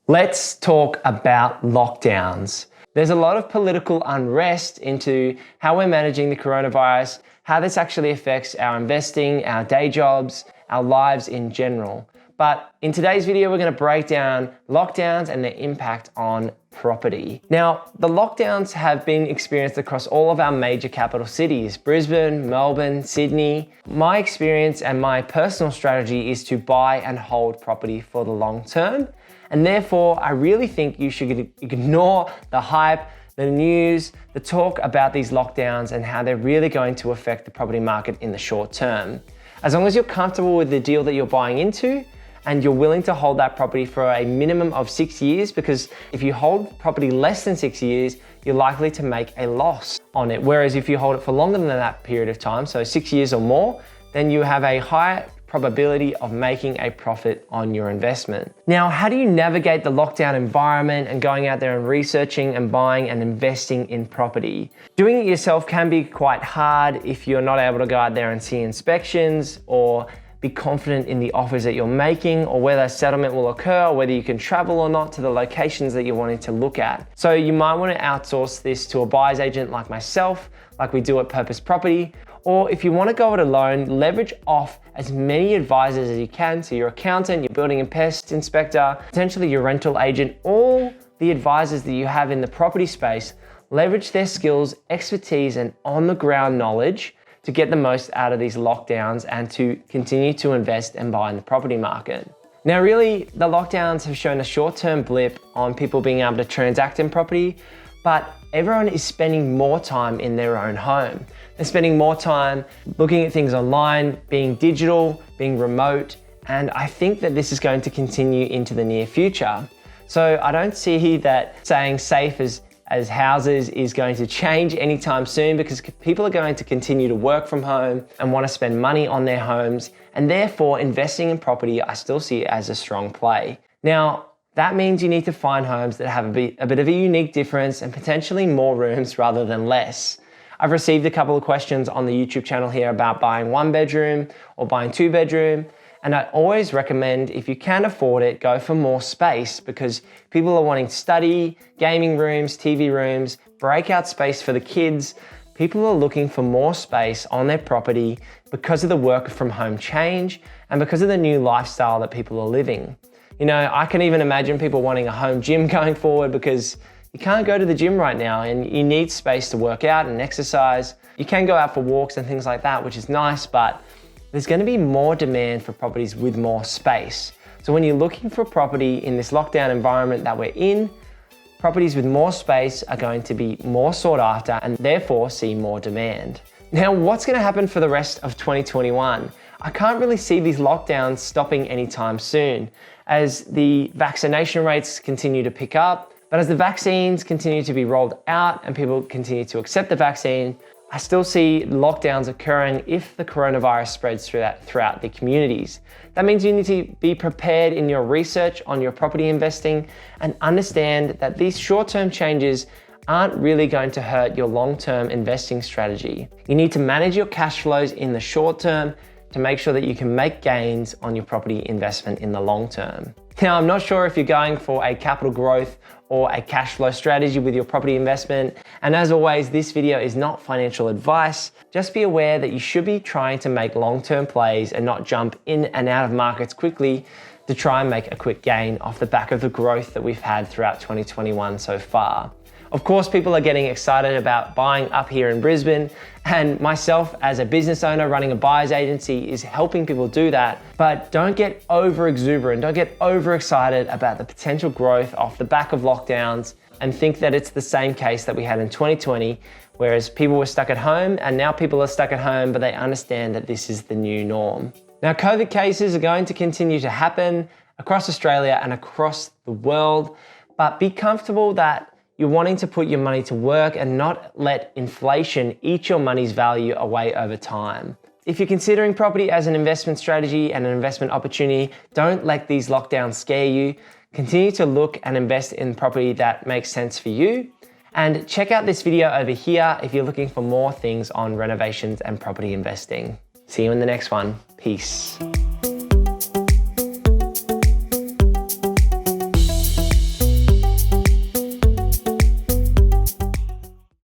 Let's talk about lockdowns. There's a lot of political unrest into how we're managing the coronavirus, how this actually affects our investing, our day jobs, our lives in general. But in today's video, we're going to break down lockdowns and their impact on property. Now, the lockdowns have been experienced across all of our major capital cities, Brisbane, Melbourne, Sydney. My experience and my personal strategy is to buy and hold property for the long term. And therefore, I really think you should ignore the hype, the news, the talk about these lockdowns and how they're really going to affect the property market in the short term. As long as you're comfortable with the deal that you're buying into, and you're willing to hold that property for a minimum of 6 years, because if you hold property less than 6 years, you're likely to make a loss on it. Whereas if you hold it for longer than that period of time, so 6 years or more, then you have a high probability of making a profit on your investment. Now, how do you navigate the lockdown environment and going out there and researching and buying and investing in property? Doing it yourself can be quite hard if you're not able to go out there and see inspections or be confident in the offers that you're making, or whether settlement will occur, or whether you can travel or not to the locations that you're wanting to look at. So you might want to outsource this to a buyer's agent like myself, like we do at Purpose Property. Or if you want to go it alone, leverage off as many advisors as you can. So your accountant, your building and pest inspector, potentially your rental agent, all the advisors that you have in the property space, leverage their skills, expertise, and on the ground knowledge to get the most out of these lockdowns and to continue to invest and buy in the property market. Now, really, the lockdowns have shown a short-term blip on people being able to transact in property, but everyone is spending more time in their own home. They're spending more time looking at things online, being digital, being remote, and I think that this is going to continue into the near future. So I don't see that saying safe as houses is going to change anytime soon, because people are going to continue to work from home and want to spend money on their homes, and therefore investing in property I still see as a strong play. Now, that means you need to find homes that have a bit of a unique difference and potentially more rooms rather than less. I've received a couple of questions on the YouTube channel here about buying 1 bedroom or buying 2 bedroom. And I always recommend, if you can afford it, go for more space, because people are wanting study, gaming rooms, TV rooms, breakout space for the kids. People are looking for more space on their property because of the work from home change and because of the new lifestyle that people are living. You know, I can even imagine people wanting a home gym going forward, because you can't go to the gym right now and you need space to work out and exercise. You can go out for walks and things like that, which is nice, but there's going to be more demand for properties with more space. So when you're looking for property in this lockdown environment that we're in, properties with more space are going to be more sought after and therefore see more demand. Now, what's going to happen for the rest of 2021? I can't really see these lockdowns stopping anytime soon, as the vaccination rates continue to pick up. But as the vaccines continue to be rolled out and people continue to accept the vaccine, I still see lockdowns occurring if the coronavirus spreads throughout the communities. That means you need to be prepared in your research on your property investing and understand that these short-term changes aren't really going to hurt your long-term investing strategy. You need to manage your cash flows in the short term to make sure that you can make gains on your property investment in the long term. Now, I'm not sure if you're going for a capital growth or a cash flow strategy with your property investment. And as always, this video is not financial advice. Just be aware that you should be trying to make long-term plays and not jump in and out of markets quickly to try and make a quick gain off the back of the growth that we've had throughout 2021 so far. Of course, people are getting excited about buying up here in Brisbane, and myself as a business owner running a buyer's agency is helping people do that. But don't get over exuberant, don't get overexcited about the potential growth off the back of lockdowns and think that it's the same case that we had in 2020, whereas people were stuck at home and now people are stuck at home, but they understand that this is the new norm. Now, COVID cases are going to continue to happen across Australia and across the world, but be comfortable that you're wanting to put your money to work and not let inflation eat your money's value away over time. If you're considering property as an investment strategy and an investment opportunity, don't let these lockdowns scare you. Continue to look and invest in property that makes sense for you. And check out this video over here if you're looking for more things on renovations and property investing. See you in the next one. Peace.